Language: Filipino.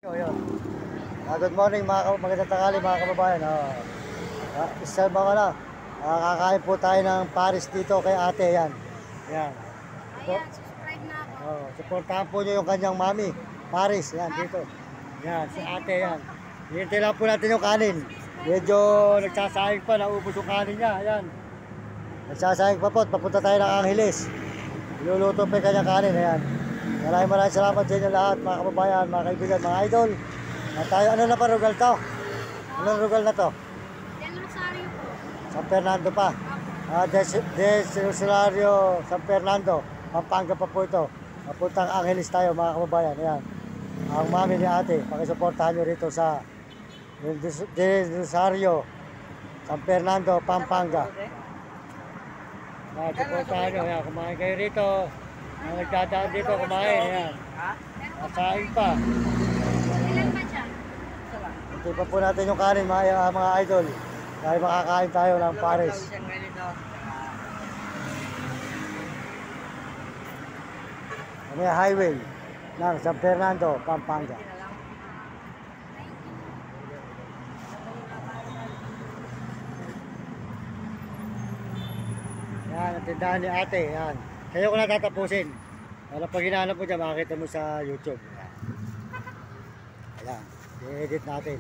Yun. Good morning magandang tanghali mga kababayan. Isa mga na. Kakain po tayo ng Paris dito kay ate yan. Yan. Ayan, subscribe na ako. Supportahan po niyo yung kanyang mami. Paris, yan dito. Yan, si ate yan. Hintay lang po natin yung kanin. Medyo nagsasayang pa, naubos yung kanin niya. Yan. Nagsasayang pa po, papunta tayo ng Angeles. Iluluto pa yung kanyang kanin. Ayan. Maraming salamat sa inyo lahat, mga kababayan, mga kaibigan, mga idol. Tayo, ano na pa rugal to? Anong rugal na to? Del Rosario po. San Fernando pa. Rosario, San Fernando. Pampanga pa po ito. Papuntang Angeles tayo, mga kababayan. Ayan. Ang mami ni ate, pakisuportahan nyo rito sa Rosario, San Fernando, Pampanga. Suportahan nyo. Ayan, kumain kayo rito. Ang nagdadaan dito, kumain. Ayan. Kasain pa. Ilan ba siya? Ito pa po natin yung kanin, mga idol. Dahil makakain tayo ng Paris. May highway ng San Fernando, Pampanga. Yan, ang tindahan ni ate. Yan. Kaya ko na tatapusin. Para pag hinahanap mo dyan, makakita mo sa YouTube. Ayan. I-edit natin.